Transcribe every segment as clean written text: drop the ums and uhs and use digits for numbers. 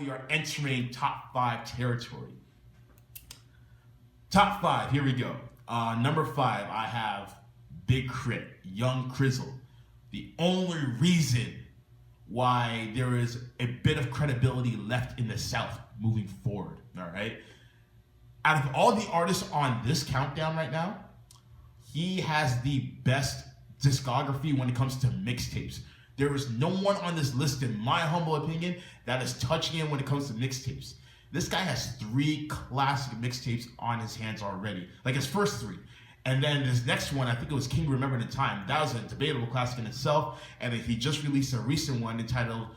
we are entering top 5 territory. Top 5, here we go. Number 5, I have Big Crit, Young Crizzle. The only reason why there is a bit of credibility left in the South moving forward, all right? Out of all the artists on this countdown right now, he has the best discography when it comes to mixtapes. There is no one on this list, in my humble opinion, that is touching him when it comes to mixtapes. This guy has 3 classic mixtapes on his hands already, like his first 3. And then this next one, I think it was King Remember the Time. That was a debatable classic in itself. And then he just released a recent one entitled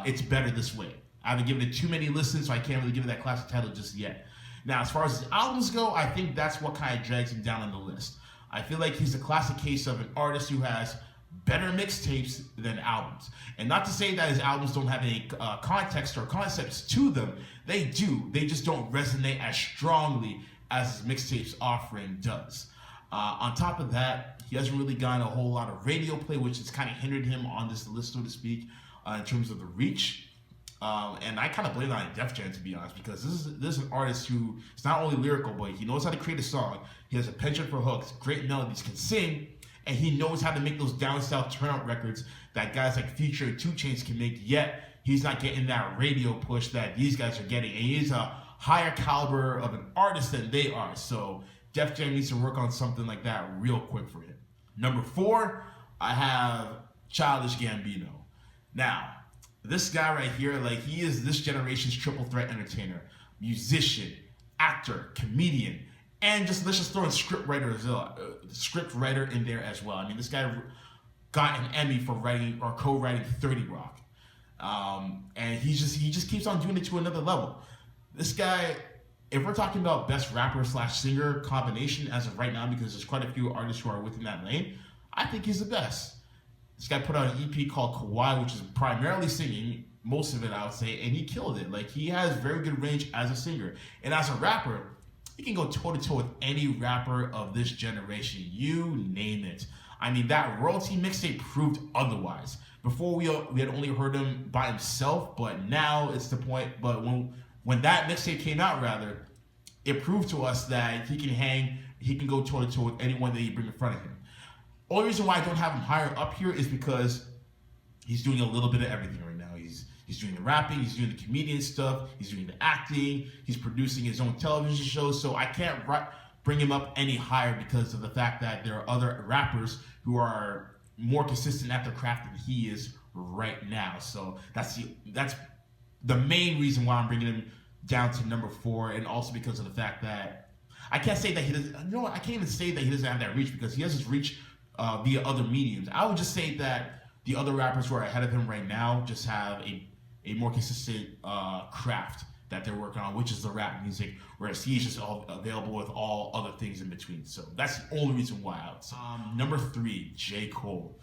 It's Better This Way. I haven't given it too many listens, so I can't really give it that classic title just yet. Now, as far as his albums go, I think that's what kind of drags him down on the list. I feel like he's a classic case of an artist who has better mixtapes than albums. And not to say that his albums don't have any context or concepts to them. They do. They just don't resonate as strongly as his mixtapes offering does. On top of that, he hasn't really gotten a whole lot of radio play, which has kind of hindered him on this list, so to speak, in terms of the reach. And I kind of blame that on Def Jam, to be honest, because this is an artist who is not only lyrical, but he knows how to create a song. He has a penchant for hooks, great melodies, can sing, and he knows how to make those down south turnout records that guys like Future and 2 Chainz can make, yet he's not getting that radio push that these guys are getting. And he's a higher caliber of an artist than they are. So Def Jam needs to work on something like that real quick for him. Number 4, I have Childish Gambino. Now, this guy right here, like, he is this generation's triple threat entertainer, musician, actor, comedian, and let's just throw in script writer in there as well. I mean, this guy got an Emmy for writing or co-writing 30 Rock, and he just keeps on doing it to another level. This guy, if we're talking about best rapper / singer combination as of right now, because there's quite a few artists who are within that lane, I think he's the best. This guy put out an EP called Kawhi, which is primarily singing, most of it I would say, and he killed it. Like, he has very good range as a singer. And as a rapper, he can go toe-to-toe with any rapper of this generation. You name it. I mean, that Royalty mixtape proved otherwise. Before we had only heard him by himself, but now it's the point. But when that mixtape came out, rather, it proved to us that he can go toe-to-toe with anyone that you bring in front of him. Only reason why I don't have him higher up here is because he's doing a little bit of everything right now. He's doing the rapping, he's doing the comedian stuff, he's doing the acting, he's producing his own television shows. So I can't bring him up any higher because of the fact that there are other rappers who are more consistent at their craft than he is right now. So that's the main reason why I'm bringing him down to number 4, and also because of the fact that I can't say that he doesn't. You know what? I can't even say that he doesn't have that reach, because he has his reach via other mediums. I would just say that the other rappers who are ahead of him right now just have a more consistent craft that they're working on, which is the rap music, whereas he's just all available with all other things in between. So that's the only reason why I would say. Number 3, J. Cole.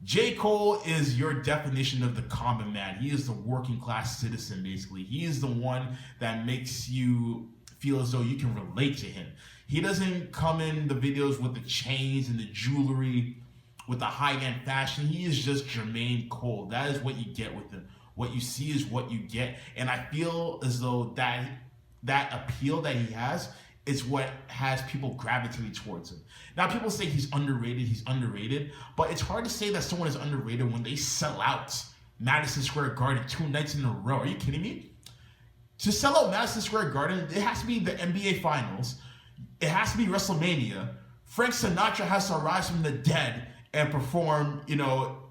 J. Cole is your definition of the common man. He is the working class citizen, basically. He is the one that makes you feel as though you can relate to him. He doesn't come in the videos with the chains and the jewelry, with the high-end fashion. He is just Jermaine Cole. That is what you get with him. What you see is what you get. And I feel as though that appeal that he has is what has people gravitating towards him. Now, people say he's underrated, but it's hard to say that someone is underrated when they sell out Madison Square Garden 2 nights in a row. Are you kidding me? To sell out Madison Square Garden, it has to be the NBA Finals. It has to be WrestleMania. Frank Sinatra has to rise from the dead and perform,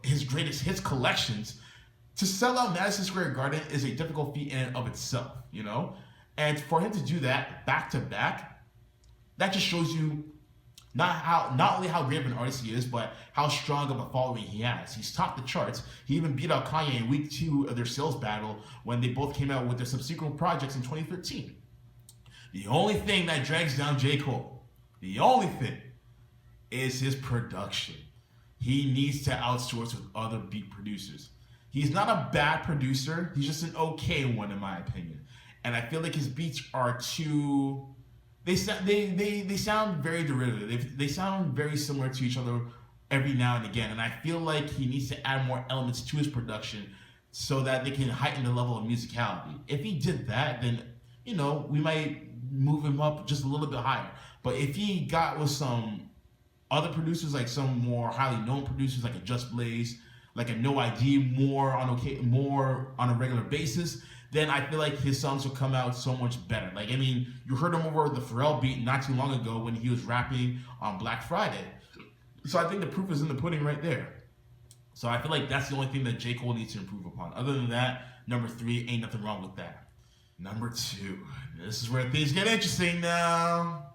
his greatest hits collections. To sell out Madison Square Garden is a difficult feat in and of itself, And for him to do that back to back, that just shows you not only how great of an artist he is, but how strong of a following he has. He's topped the charts. He even beat out Kanye in week 2 of their sales battle when they both came out with their subsequent projects in 2013. The only thing that drags down J. Cole, the only thing, is his production. He needs to outsource with other beat producers. He's not a bad producer. He's just an okay one, in my opinion. And I feel like his beats are too... They sound very derivative. They sound very similar to each other every now and again. And I feel like he needs to add more elements to his production so that they can heighten the level of musicality. If he did that, then we might move him up just a little bit higher. But if he got with some other producers, like some more highly known producers, like a Just Blaze, like a No ID, more on a regular basis, then I feel like his songs will come out so much better. Like, I mean, you heard him over the Pharrell beat not too long ago when he was rapping on Black Friday. So I think the proof is in the pudding right there. So I feel like that's the only thing that J. Cole needs to improve upon. Other than that, number 3, ain't nothing wrong with that. Number 2, this is where things get interesting now.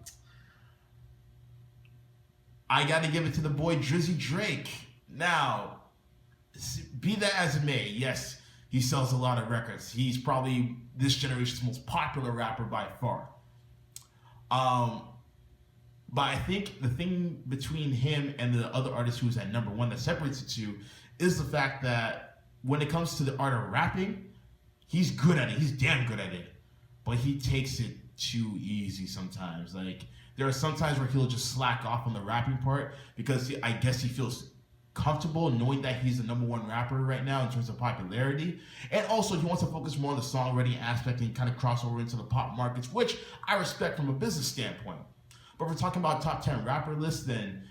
I got to give it to the boy Drizzy Drake. Now, be that as it may, yes, he sells a lot of records. He's probably this generation's most popular rapper by far. But I think the thing between him and the other artist who's at number 1 that separates the two is the fact that when it comes to the art of rapping, he's good at it. He's damn good at it. But he takes it too easy sometimes. Like, there are some times where he'll just slack off on the rapping part because I guess he feels comfortable knowing that he's the number 1 rapper right now in terms of popularity. And also, he wants to focus more on the songwriting aspect and kind of cross over into the pop markets, which I respect from a business standpoint. But if we're talking about top 10 rapper lists, then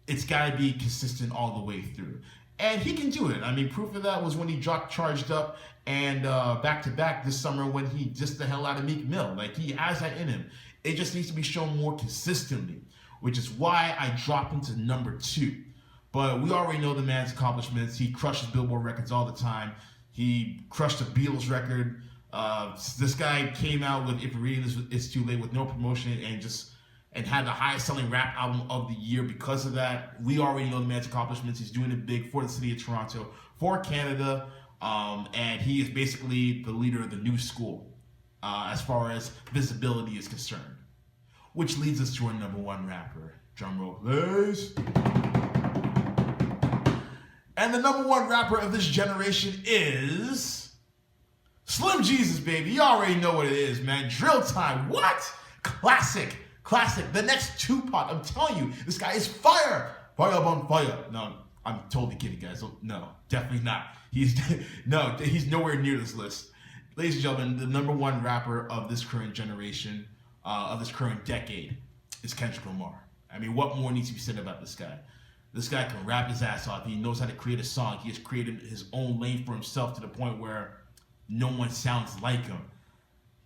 it's got to be consistent all the way through. And he can do it. I mean, proof of that was when he dropped Charged Up and back-to-back this summer when he dissed the hell out of Meek Mill. Like, he has that in him. It just needs to be shown more consistently, which is why I dropped him to number 2. But we already know the man's accomplishments. He crushes Billboard records all the time. He crushed the Beatles record. This guy came out with If You're Reading This, It's Too Late with no promotion and had the highest selling rap album of the year because of that. We already know the man's accomplishments. He's doing it big for the city of Toronto, for Canada, and he is basically the leader of the new school as far as visibility is concerned. Which leads us to our number 1 rapper. Drum roll, please. And the number 1 rapper of this generation is Slim Jesus, baby. You already know what it is, man. Drill Time. What? Classic. The next Tupac. I'm telling you, this guy is fire. Fire on fire. No, I'm totally kidding, guys. No, definitely not. He's nowhere near this list. Ladies and gentlemen, the number 1 rapper of this current generation, of this current decade, is Kendrick Lamar. I mean, what more needs to be said about this guy? This guy can rap his ass off. He knows how to create a song. He has created his own lane for himself to the point where no one sounds like him.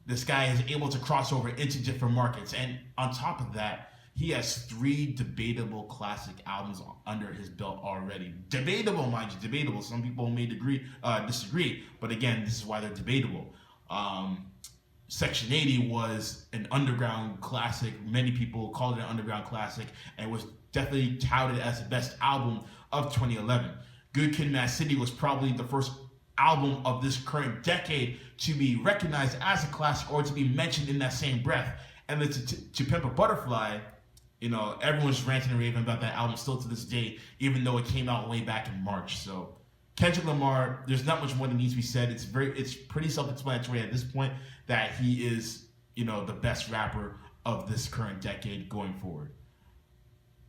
This guy is able to cross over into different markets. And on top of that, he has 3 debatable classic albums under his belt already. Debatable, mind you, debatable. Some people may disagree, but again, this is why they're debatable. Section 80 was an underground classic. Many people called it an underground classic, and was definitely touted as the best album of 2011. Good Kid, Mad City was probably the first album of this current decade to be recognized as a classic or to be mentioned in that same breath. And then to Pimp a Butterfly, everyone's ranting and raving about that album still to this day, even though it came out way back in March. So Kendrick Lamar, there's not much more that needs to be said. It's pretty self-explanatory at this point that he is, the best rapper of this current decade going forward.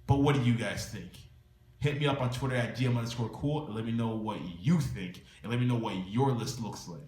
But what do you guys think? Hit me up on Twitter at DM_cool and let me know what you think, and let me know what your list looks like.